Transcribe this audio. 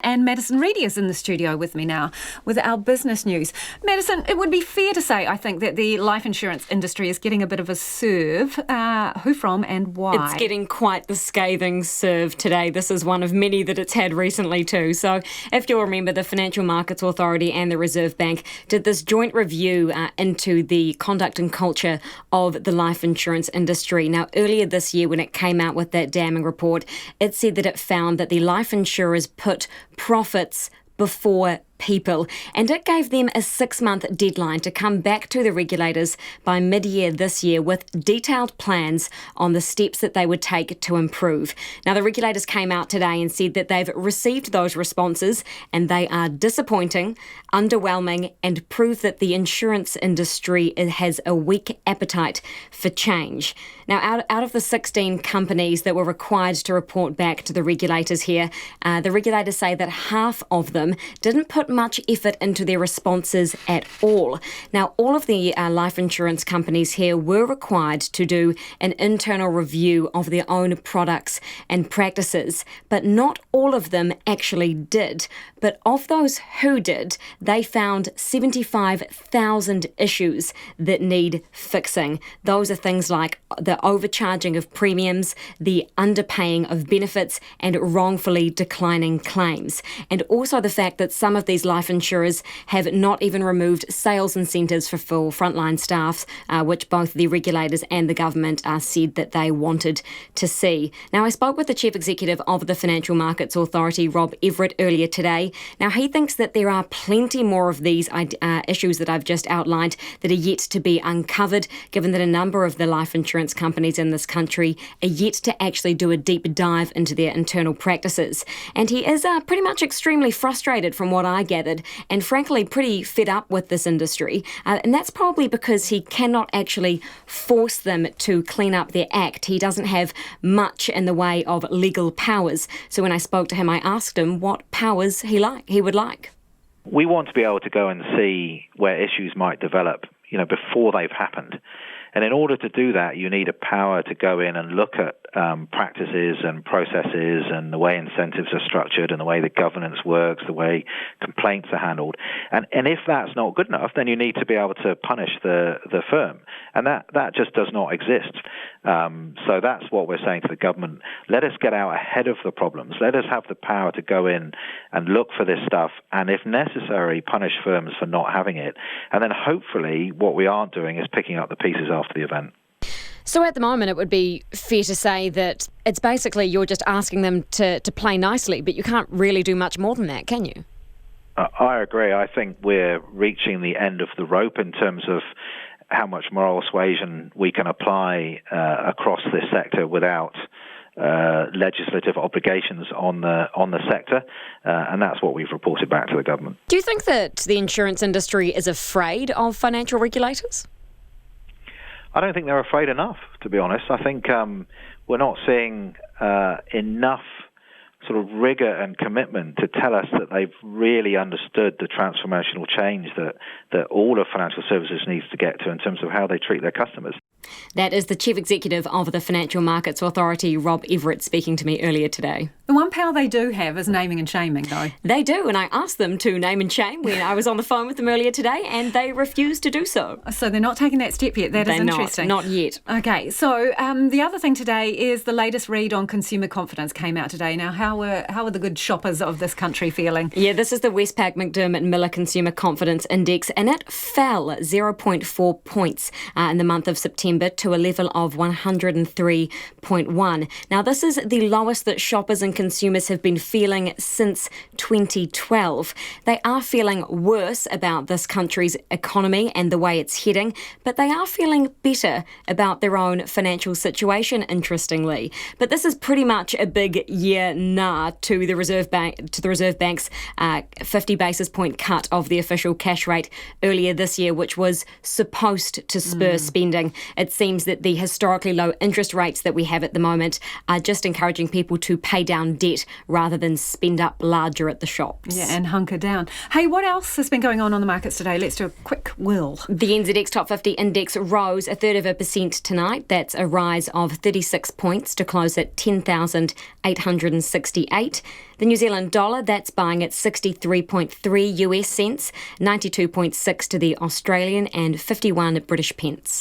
And Madison Reedy is in the studio with me now with our business news. Madison, it would be fair to say, I think, that the life insurance industry is getting a bit of a serve. Who from and why? It's getting quite the scathing serve today. This is one of many that it's had recently too. So if you'll remember, the Financial Markets Authority and the Reserve Bank did this joint review into the conduct and culture of the life insurance industry. Now, earlier this year, when it came out with that damning report, it said that it found that the life insurers put profits before people, and it gave them a 6-month deadline to come back to the regulators by mid-year this year with detailed plans on the steps that they would take to improve. Now, the regulators came out today and said that they've received those responses and they are disappointing, underwhelming, and prove that the insurance industry has a weak appetite for change. Now, out of the 16 companies that were required to report back to the regulators here, the regulators say that half of them didn't put much effort into their responses at all. Now, all of the life insurance companies here were required to do an internal review of their own products and practices, but not all of them actually did. But of those who did, they found 75,000 issues that need fixing. Those are things like the overcharging of premiums, the underpaying of benefits, and wrongfully declining claims. And also the fact that some of these life insurers have not even removed sales incentives for full frontline staff, which both the regulators and the government said that they wanted to see. Now, I spoke with the Chief Executive of the Financial Markets Authority, Rob Everett, earlier today. Now, he thinks that there are plenty more of these issues that I've just outlined that are yet to be uncovered, given that a number of the life insurance companies in this country are yet to actually do a deep dive into their internal practices. And he is pretty much extremely frustrated from what I gathered, and frankly pretty fed up with this industry. And that's probably because he cannot actually force them to clean up their act. He doesn't have much in the way of legal powers. So when I spoke to him, I asked him what powers he would like. We want to be able to go and see where issues might develop, before they've happened. And in order to do that, you need a power to go in and look at practices and processes and the way incentives are structured and the way the governance works, the way complaints are handled. And if that's not good enough, then you need to be able to punish the firm. And that just does not exist. So that's what we're saying to the government. Let us get out ahead of the problems. Let us have the power to go in and look for this stuff and, if necessary, punish firms for not having it. And then hopefully what we aren't doing is picking up the pieces after the event. So at the moment, it would be fair to say that it's basically you're just asking them to play nicely, but you can't really do much more than that, can you? I agree. I think we're reaching the end of the rope in terms of how much moral suasion we can apply across this sector without legislative obligations on the sector, and that's what we've reported back to the government. Do you think that the insurance industry is afraid of financial regulators? I don't think they're afraid enough, to be honest. I think we're not seeing enough sort of rigor and commitment to tell us that they've really understood the transformational change that all of financial services needs to get to in terms of how they treat their customers. That is the Chief Executive of the Financial Markets Authority, Rob Everett, speaking to me earlier today. The one power they do have is naming and shaming, though. They do, and I asked them to name and shame when I was on the phone with them earlier today, and they refused to do so. So they're not taking that step yet. That is interesting. Not yet. Okay, so the other thing today is the latest read on consumer confidence came out today. Now, how are the good shoppers of this country feeling? Yeah, this is the Westpac McDermott Miller Consumer Confidence Index, and it fell 0.4 points in the month of September to a level of 103.1. Now, this is the lowest that shoppers and consumers have been feeling since 2012. They are feeling worse about this country's economy and the way it's heading, but they are feeling better about their own financial situation, interestingly. But this is pretty much a big nah to the Reserve Bank's 50 basis point cut of the official cash rate earlier this year, which was supposed to spur spending. It seems that the historically low interest rates that we have at the moment are just encouraging people to pay down down debt rather than spend up larger at the shops. Yeah, and hunker down. Hey, what else has been going on the markets today? Let's do a quick whirl. The NZX Top 50 index rose 1/3% tonight. That's a rise of 36 points to close at 10,868. The New Zealand dollar, that's buying at 63.3 US cents, 92.6 to the Australian and 51 British pence.